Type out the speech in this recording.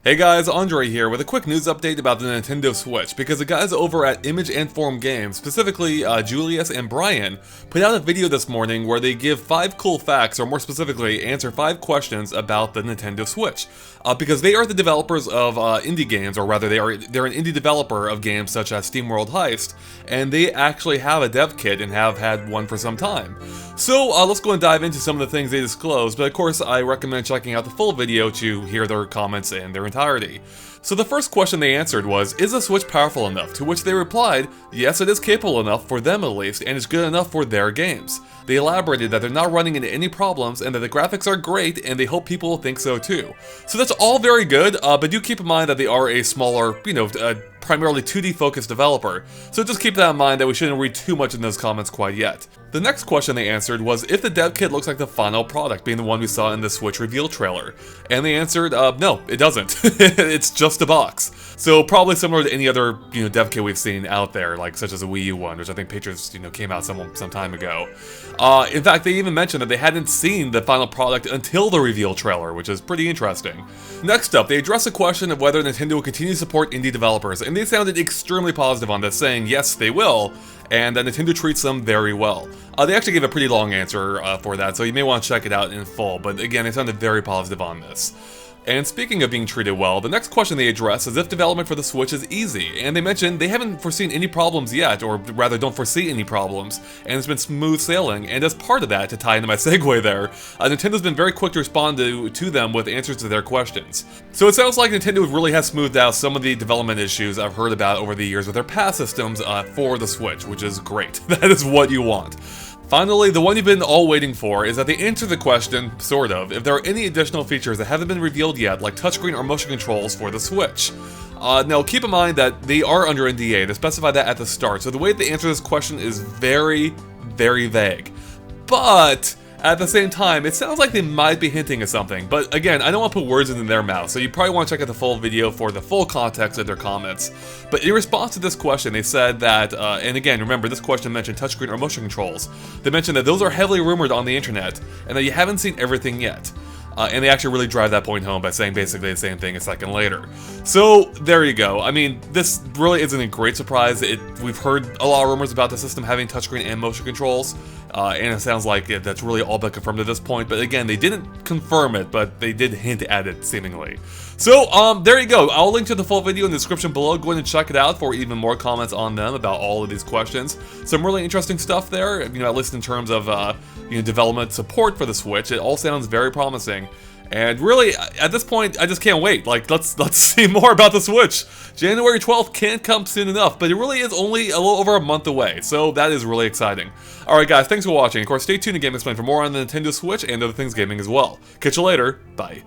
Hey guys, Andre here with a quick news update about the Nintendo Switch, because the guys over at Image and Form Games, specifically Julius and Brian, put out a video this morning where they give 5 cool facts, or more specifically, answer 5 questions about the Nintendo Switch. Because they are the developers of indie games, or rather they're an indie developer of games such as SteamWorld Heist, and they actually have a dev kit and have had one for some time. So let's go and dive into some of the things they disclosed, but of course I recommend checking out the full video to hear their comments in their entirety. So the first question they answered was, is the Switch powerful enough? To which they replied, yes, it is capable enough, for them at least, and it's good enough for their games. They elaborated that they're not running into any problems and that the graphics are great, and they hope people will think so too. So that's all very good, but do keep in mind that they are a smaller, primarily 2D focused developer, so just keep that in mind that we shouldn't read too much in those comments quite yet. The next question they answered was if the dev kit looks like the final product, being the one we saw in the Switch reveal trailer. And they answered, no, it doesn't. It's just a box. So probably similar to any other, dev kit we've seen out there, like such as a Wii U one, which I think pictures, came out some time ago. In fact, they even mentioned that they hadn't seen the final product until the reveal trailer, which is pretty interesting. Next up, they addressed the question of whether Nintendo will continue to support indie developers, and they sounded extremely positive on this, saying yes, they will, and that Nintendo treats them very well. They actually gave a pretty long answer for that, so you may want to check it out in full, but again, they sounded very positive on this. And speaking of being treated well, the next question they address is if development for the Switch is easy, and they mentioned they haven't foreseen any problems yet, or rather don't foresee any problems, and it's been smooth sailing, and as part of that, to tie into my segue there, Nintendo's been very quick to respond to them with answers to their questions. So it sounds like Nintendo really has smoothed out some of the development issues I've heard about over the years with their past systems for the Switch, which is great. That is what you want. Finally, the one you've been all waiting for is that they answer the question, sort of, if there are any additional features that haven't been revealed yet, like touchscreen or motion controls for the Switch. Now, keep in mind that they are under NDA, they specify that at the start, so the way they answer this question is very, very vague. But at the same time, it sounds like they might be hinting at something, but again, I don't want to put words in their mouth, so you probably want to check out the full video for the full context of their comments. But in response to this question, they said that, and again, remember, this question mentioned touchscreen or motion controls. They mentioned that those are heavily rumored on the internet, and that you haven't seen everything yet. And they actually really drive that point home by saying basically the same thing a second later. So, there you go. I mean, this really isn't a great surprise. We've heard a lot of rumors about the system having touchscreen and motion controls, and it sounds like that's really all but confirmed at this point. But again, they didn't confirm it, but they did hint at it, seemingly. So, there you go. I'll link to the full video in the description below. Go ahead and check it out for even more comments on them about all of these questions. Some really interesting stuff there, at least in terms of, development support for the Switch. It all sounds very promising. And really, at this point, I just can't wait. Like, let's see more about the Switch. January 12th can't come soon enough, but it really is only a little over a month away, so that is really exciting. Alright guys, thanks for watching. Of course, stay tuned to Game Explain for more on the Nintendo Switch and other things gaming as well. Catch you later. Bye.